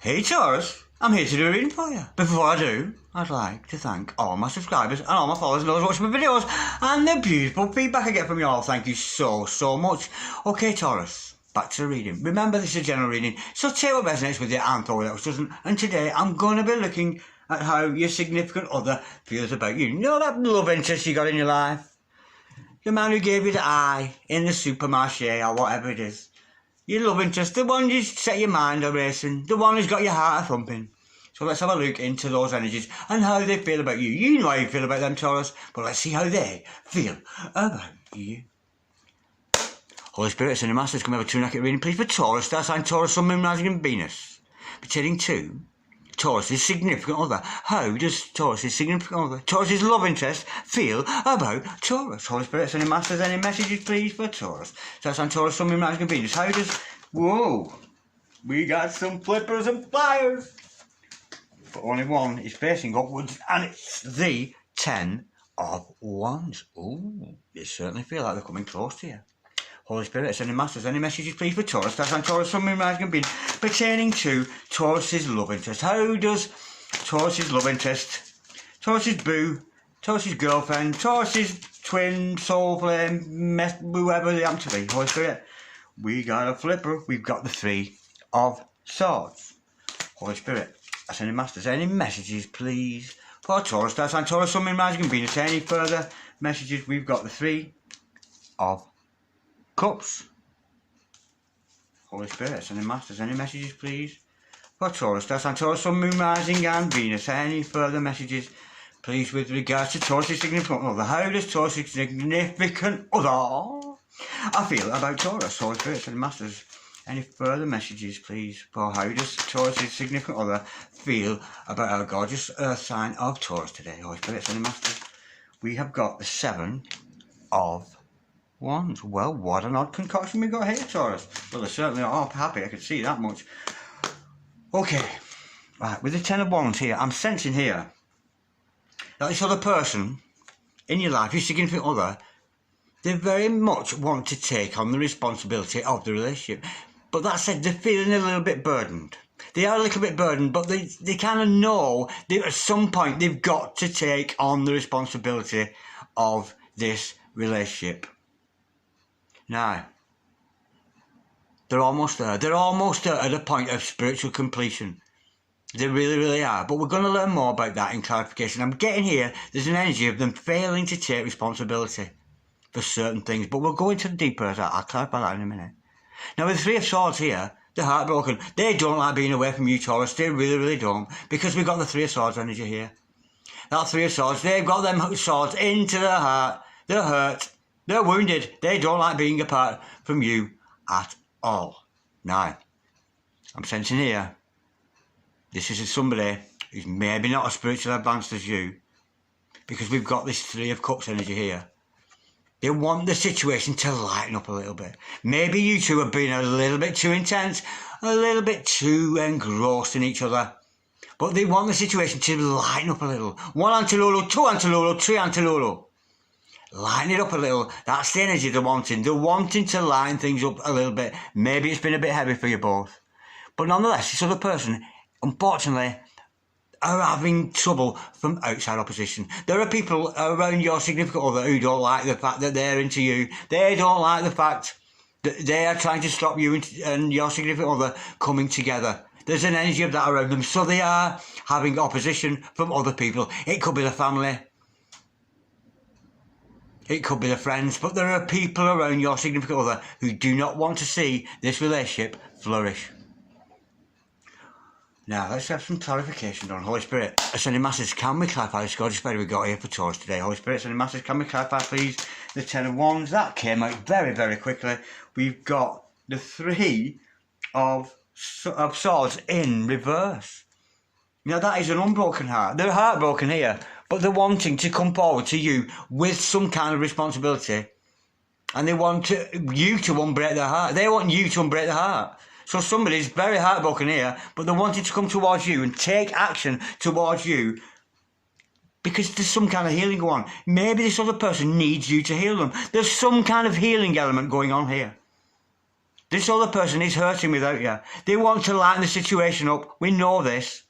Hey Taurus, I'm here to do a reading for you. Before I do, I'd like to thank all my subscribers and all my followers and those watching my videos and the beautiful feedback I get from you all. Thank you so much. Okay Taurus, back to the reading. Remember this is a general reading, so take what resonates with you and throw what else doesn't. And today I'm going to be looking at how your significant other feels about you. You know that love interest you got in your life? The man who gave you the eye in the supermarché or whatever it is. Your love interest, the one you set your mind a racing, the one who's got your heart a thumping. So let's have a look into those energies and how they feel about you. You know how you feel about them, Taurus, but let's see how they feel about you. Holy Spirit, and the Masters, come over to an accurate reading, please, for Taurus, star sign Taurus, Sun, Moon, Rising and Venus. Pertaining to Taurus' significant other. How does Taurus' significant other, Taurus' love interest, feel about Taurus? Holy Spirit, and the Masters, any messages, please, for Taurus? Star sign Taurus, Sun, Moon, Rising and Venus. How does... Whoa! We got some flippers and flyers! But only one is facing upwards, and it's the 10 of Wands. Ooh, you certainly feel like they're coming close to you. Holy Spirit, sending Masters, any messages please for Taurus? That's on Taurus, Sun, Moon, Rising and Venus, pertaining to Taurus' love interest. How does Taurus' love interest, Taurus' boo, Taurus' girlfriend, Taurus' twin, soul flame, whoever they happen to be, Holy Spirit, we got a flipper, we've got the 3 of Swords. Holy Spirit, sending Masters, any messages please for Taurus? That's on Taurus, Sun, Moon, Rising and Venus. Any further messages? We've got the 3 of Cups. Holy Spirit, sending Masters, any messages please for Taurus? That's on Taurus, Sun, Moon, Rising and Venus. Any further messages please with regards to Taurus' significant other? How does Taurus' significant other I feel about Taurus? Holy Spirit, sending Masters, any further messages please for how does Taurus' significant other feel about our gorgeous earth sign of Taurus today? Holy Spirit, sending Masters, we have got the 7 of Wands. Well, what an odd concoction we got here, Taurus. Well, they're certainly all happy, I can see that much. Okay, right, with the 10 of Wands here, I'm sensing here that this other person in your life, your significant other, they very much want to take on the responsibility of the relationship. But that said, they're feeling a little bit burdened. They are a little bit burdened, but they kind of know that at some point they've got to take on the responsibility of this relationship. Now, they're almost there. They're almost there at a point of spiritual completion. They really are. But we're going to learn more about that in clarification. I'm getting here, there's an energy of them failing to take responsibility for certain things. But we'll go into the deeper. I'll clarify that in a minute. Now, with the 3 of Swords here, they're heartbroken. They don't like being away from you, Taurus. They really don't. Because we've got the 3 of Swords energy here. That 3 of Swords, they've got them swords into their heart. They're hurt. They're wounded. They don't like being apart from you at all. Now, I'm sensing here, this is somebody who's maybe not as spiritually advanced as you, because we've got this 3 of Cups energy here. They want the situation to lighten up a little bit. Maybe you two have been a little bit too intense, a little bit too engrossed in each other. But they want the situation to lighten up a little. 1 Antilulu, 2 Antilulu, 3 Antilulu. Lighten it up a little. That's the energy they're wanting. They're wanting to lighten things up a little bit. Maybe it's been a bit heavy for you both. But nonetheless, this other person, unfortunately, are having trouble from outside opposition. There are people around your significant other who don't like the fact that they're into you. They don't like the fact that they are trying to stop you and your significant other coming together. There's an energy of that around them. So they are having opposition from other people. It could be the family. It could be the friends, but there are people around your significant other who do not want to see this relationship flourish. Now, let's have some clarification done. Holy Spirit, sending Masters, can we clarify this gorgeous spirit we got here for Taurus today? Holy Spirit, sending Masters, can we clarify, please, the 10 of Wands? That came out very quickly. We've got the 3 of Swords in reverse. Now, that is an unbroken heart. They're heartbroken here, but they're wanting to come forward to you with some kind of responsibility. And they want you to unbreak their heart. They want you to unbreak their heart. So somebody's very heartbroken here, but they're wanting to come towards you and take action towards you because there's some kind of healing going on. Maybe this other person needs you to heal them. There's some kind of healing element going on here. This other person is hurting without you. They want to lighten the situation up. We know this.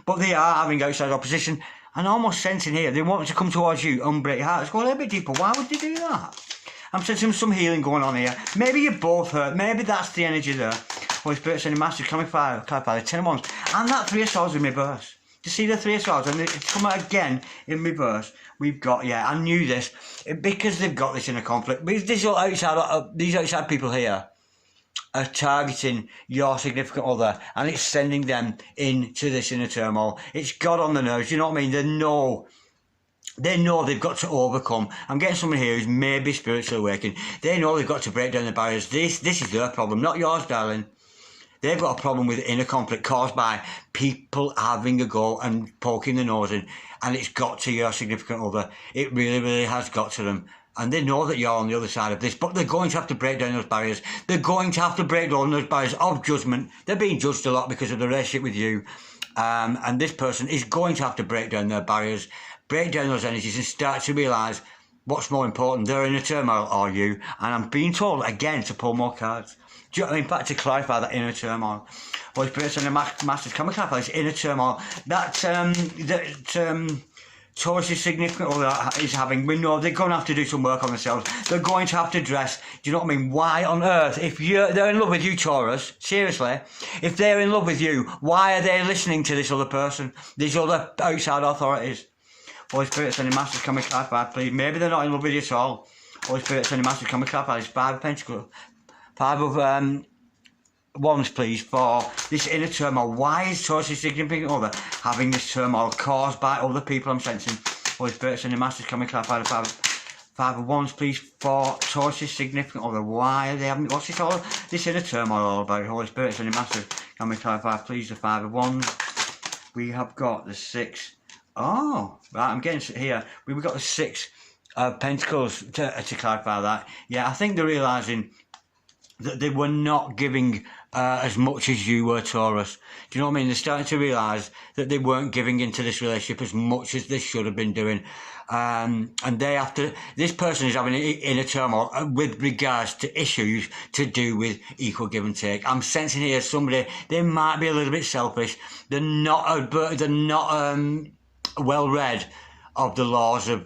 But they are having outside opposition. And almost sensing here, they want to come towards you and break your heart. It's going a little bit deeper. Why would they do that? I'm sensing some healing going on here. Maybe you're both hurt. Maybe that's the energy there. Holy Spirit sending massive clarify the 10 of Wands. And that 3 of Swords in reverse. You see the 3 of Swords? And it's come out again in reverse. We've got, I knew this. Because they've got this inner conflict. These outside people here are targeting your significant other, and it's sending them into this inner turmoil. It's got on the nerves, you know what I mean? They know they've got to overcome. I'm getting someone here who's maybe spiritually awakened. They know they've got to break down the barriers. This is their problem, not yours, darling. They've got a problem with inner conflict caused by people having a go and poking the nose in, and it's got to your significant other. It really, really has got to them. And they know that you're on the other side of this, but they're going to have to break down those barriers. They're going to have to break down those barriers of judgment. They're being judged a lot because of the relationship with you. And this person is going to have to break down their barriers, break down those energies and start to realise what's more important, their inner turmoil or you. And I'm being told, again, to pull more cards. Do you know what I mean? In fact, to clarify that inner turmoil. Holy Spirit and the Masters, can we clarify this inner turmoil? Taurus' significant other is having, we know they're going to have to do some work on themselves. They're going to have to dress. Do you know what I mean? Why on earth, if they're in love with you, Taurus, seriously, if they're in love with you, why are they listening to this other person, these other outside authorities? Holy Spirit, sending Masters, can we clarify, please? Maybe they're not in love with you at all. Holy Spirit, sending Masters, can we clarify this? 5 of Pentacles, 5 of Wands, please, for this inner turmoil. Why is Taurus' significant other having this turmoil caused by other people? I'm sensing. Holy Spirit, sending Masters, can we clarify the 5 of Wands, please, for Taurus' significant other? Why are they having, what's this inner turmoil all about? Holy Spirit, sending Masters, can we clarify, please, the 5 of Wands? We have got the 6. Oh, right, I'm getting here. We've got the 6 of Pentacles to clarify that. Yeah, I think they're realising that they were not giving as much as you were, Taurus. Do you know what I mean? They're starting to realise that they weren't giving into this relationship as much as they should have been doing. And they have to, this person is having inner turmoil with regards to issues to do with equal give and take. I'm sensing here somebody, they might be a little bit selfish. They're not well read of the laws of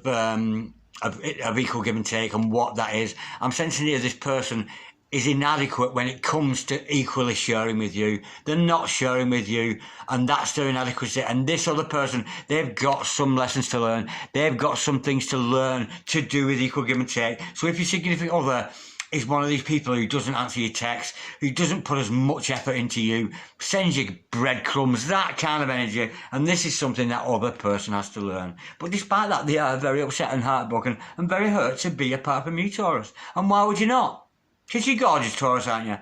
equal give and take and what that is. I'm sensing here this person is inadequate when it comes to equally sharing with you. They're not sharing with you, and that's their inadequacy. And this other person, they've got some lessons to learn. They've got some things to learn to do with equal give and take. So if your significant other is one of these people who doesn't answer your texts, who doesn't put as much effort into you, sends you breadcrumbs, that kind of energy, and this is something that other person has to learn. But despite that, they are very upset and heartbroken and very hurt to be apart from you, Taurus. And why would you not? Because you're gorgeous, Taurus, aren't you?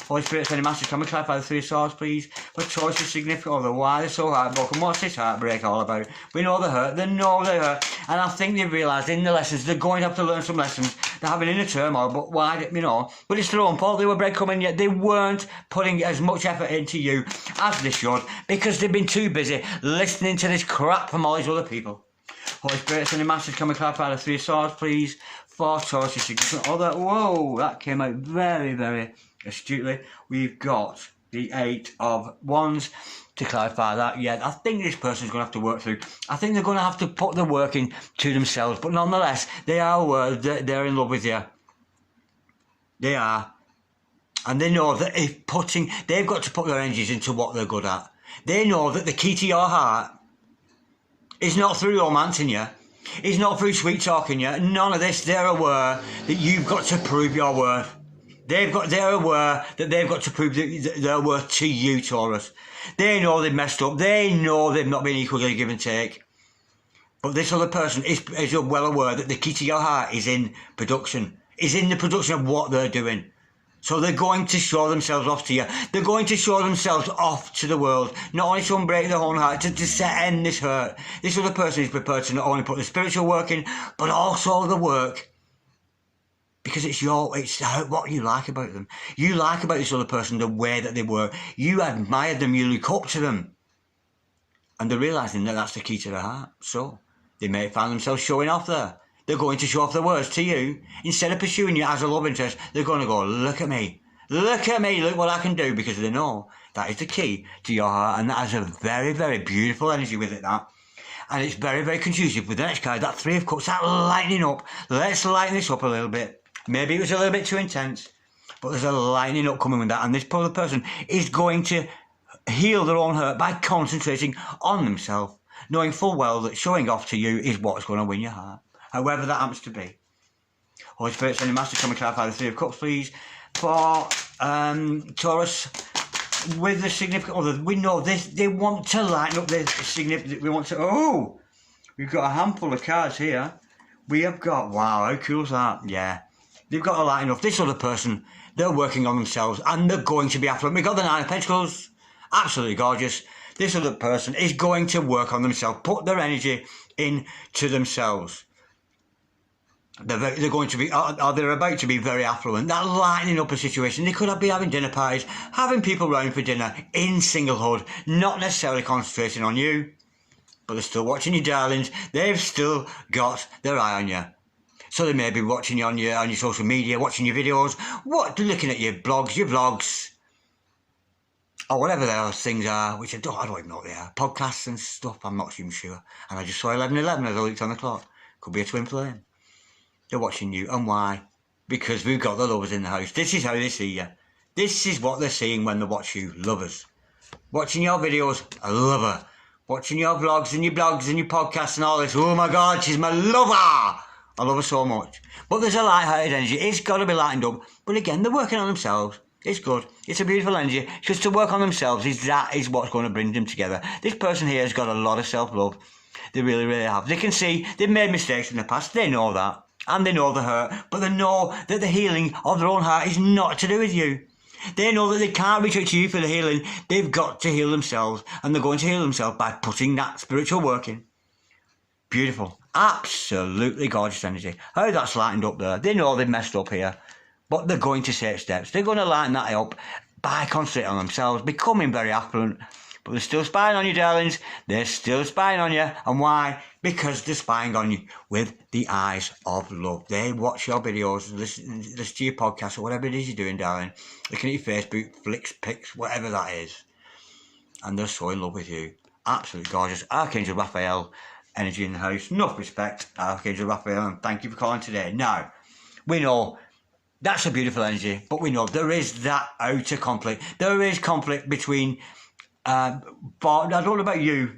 Holy Spirit, sending Masters, can we clarify the 3 of Swords, please? For Taurus' significant other, why they're so heartbroken? What's this heartbreak all about? We know they're hurt, they know they're hurt, and I think they've realised in the lessons, they're going to have to learn some lessons. They're having inner turmoil, but why, but it's their own fault. They were breadcrumbing, yet they weren't putting as much effort into you as they should, because they've been too busy listening to this crap from all these other people. Holy Spirit, sending Masters, can we clarify the 3 of Swords, please? For Taurus' significant other. Whoa, that came out very, very astutely. We've got the 8 of Wands to clarify that. Yeah, I think this person's going to have to work through. I think they're going to have to put the work in to themselves, but nonetheless, they are aware that they're in love with you. They are. And they know that they've got to put their energies into what they're good at. They know that the key to your heart is not through romancing you. It's not through sweet talking you. None of this. They're aware that you've got to prove your worth. They're aware that they've got to prove their worth to you, Taurus. They know they've messed up. They know they've not been equally give and take. But this other person is well aware that the key to your heart is in production. Is in the production of what they're doing. So they're going to show themselves off to you. They're going to show themselves off to the world. Not only to unbreak their own heart, to end this hurt. This other person is prepared to not only put the spiritual work in, but also the work. Because it's what you like about them. You like about this other person the way that they work. You admire them, you look up to them. And they're realising that that's the key to their heart. So they may find themselves showing off there. They're going to show off their words to you. Instead of pursuing you as a love interest, they're going to go, look at me. Look at me, look what I can do, because they know that is the key to your heart, and that has a very, very beautiful energy with it, that. And it's very, very conducive with the next card, that Three of Cups, that lightening up. Let's lighten this up a little bit. Maybe it was a little bit too intense, but there's a lightening up coming with that, and this other person is going to heal their own hurt by concentrating on themselves, knowing full well that showing off to you is what's going to win your heart, however that happens to be. Holy Spirit, sending Master, come and clarify the Three of Cups, please. For Taurus, with the significant other, we know this, they want to lighten up their significant, we've got a handful of cards here. We have got, wow, how cool is that? Yeah, they've got to lighten up. This other person, they're working on themselves, and they're going to be after it. We've got the Nine of Pentacles, absolutely gorgeous. This other person is going to work on themselves, put their energy into themselves. They're going to be, they're about to be very affluent. That lightening up a situation. They could be having dinner parties, having people round for dinner in singlehood, not necessarily concentrating on you, but they're still watching you, darlings. They've still got their eye on you. So they may be watching you on your social media, watching your videos, looking at your blogs, your vlogs, or whatever those things are, which I don't even know what they are. Podcasts and stuff, I'm not even sure. And I just saw 11:11 as I looked on the clock. Could be a twin flame. They're watching you, and why? Because we've got the lovers in the house. This is how they see you. This is what they're seeing when they watch you, lovers. Watching your videos, a lover. Watching your vlogs and your blogs and your podcasts and all this, oh my God, she's my lover. I love her so much. But there's a light-hearted energy. It's got to be lightened up. But again, they're working on themselves. It's good. It's a beautiful energy. Because to work on themselves is what's going to bring them together. This person here has got a lot of self-love. They really, really have. They can see they've made mistakes in the past. They know that. And they know the hurt, but they know that the healing of their own heart is not to do with you. They know that they can't reach out to you for the healing. They've got to heal themselves, and they're going to heal themselves by putting that spiritual work in. Beautiful. Absolutely gorgeous energy. How that's lightened up there. They know they've messed up here, but they're going to take steps. They're going to lighten that up by concentrating on themselves, becoming very affluent. But they're still spying on you, darlings. They're still spying on you. And why? Because they're spying on you with the eyes of love. They watch your videos, listen to your podcast, or whatever it is you're doing, darling. Looking at your Facebook, flicks, pics, whatever that is. And they're so in love with you. Absolutely gorgeous. Archangel Raphael, energy in the house. Enough respect, Archangel Raphael, and thank you for calling today. Now, we know that's a beautiful energy, but we know there is that outer conflict. There is conflict between... I don't know about you,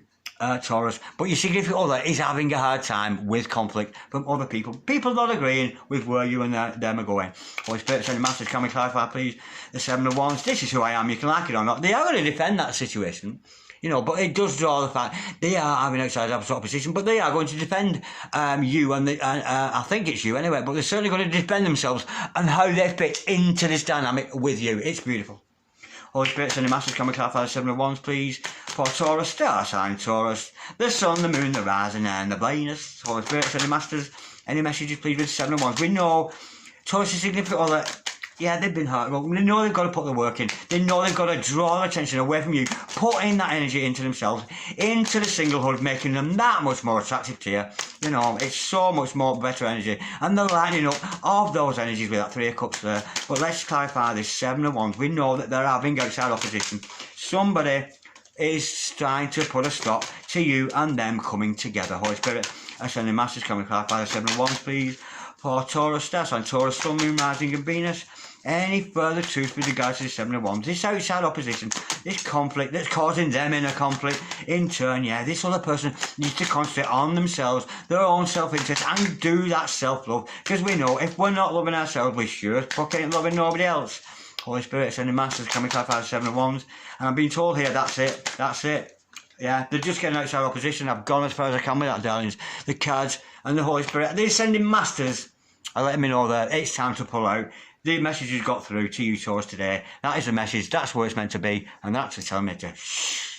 Taurus, but your significant other is having a hard time with conflict from other people. People not agreeing with where you and them are going. Holy Spirit, send a message, can we clarify, please? The Seven of Wands, this is who I am, you can like it or not. They are going to defend that situation, you know, but it does draw the fact they are having outside opposition, but they are going to defend you, and I think it's you anyway, but they're certainly going to defend themselves and how they fit into this dynamic with you. It's beautiful. Holy Spirit, send a message, can we clarify the Seven of Wands, please? For Taurus, star sign Taurus, the sun, the moon, the rising, and the brightness. Holy Spirit, send a masters, any messages, please, with the Seven of Wands. We know Taurus is significant other. Yeah, they've been hurt. They know they've got to put the work in. They know they've got to draw their attention away from you, putting that energy into themselves, into the singlehood, making them that much more attractive to you. You know, it's so much more better energy. And they're lighting up of those energies with that Three of Cups there. But let's clarify this Seven of Wands. We know that they're having outside opposition. Somebody is trying to put a stop to you and them coming together. Holy Spirit, I send a message, can we clarify the Seven of Wands, please? For Taurus, star sign Taurus, sun, moon, rising, and Venus. Any further truth with regards to the Seven of Wands? This outside opposition, this conflict that's causing them inner conflict, in turn, yeah, this other person needs to concentrate on themselves, their own self-interest, and do that self-love. Because we know if we're not loving ourselves, we sure as fuck ain't loving nobody else. Holy Spirit, sending masters, can we clarify the Seven of Wands? And I'm being told here, that's it. Yeah, they're just getting outside opposition. I've gone as far as I can with that, darlings. The cards and the Holy Spirit, they're sending masters. I let me know that it's time to pull out. The message has got through to you, Taurus, today. That is the message. That's where it's meant to be. And that's telling me to shh.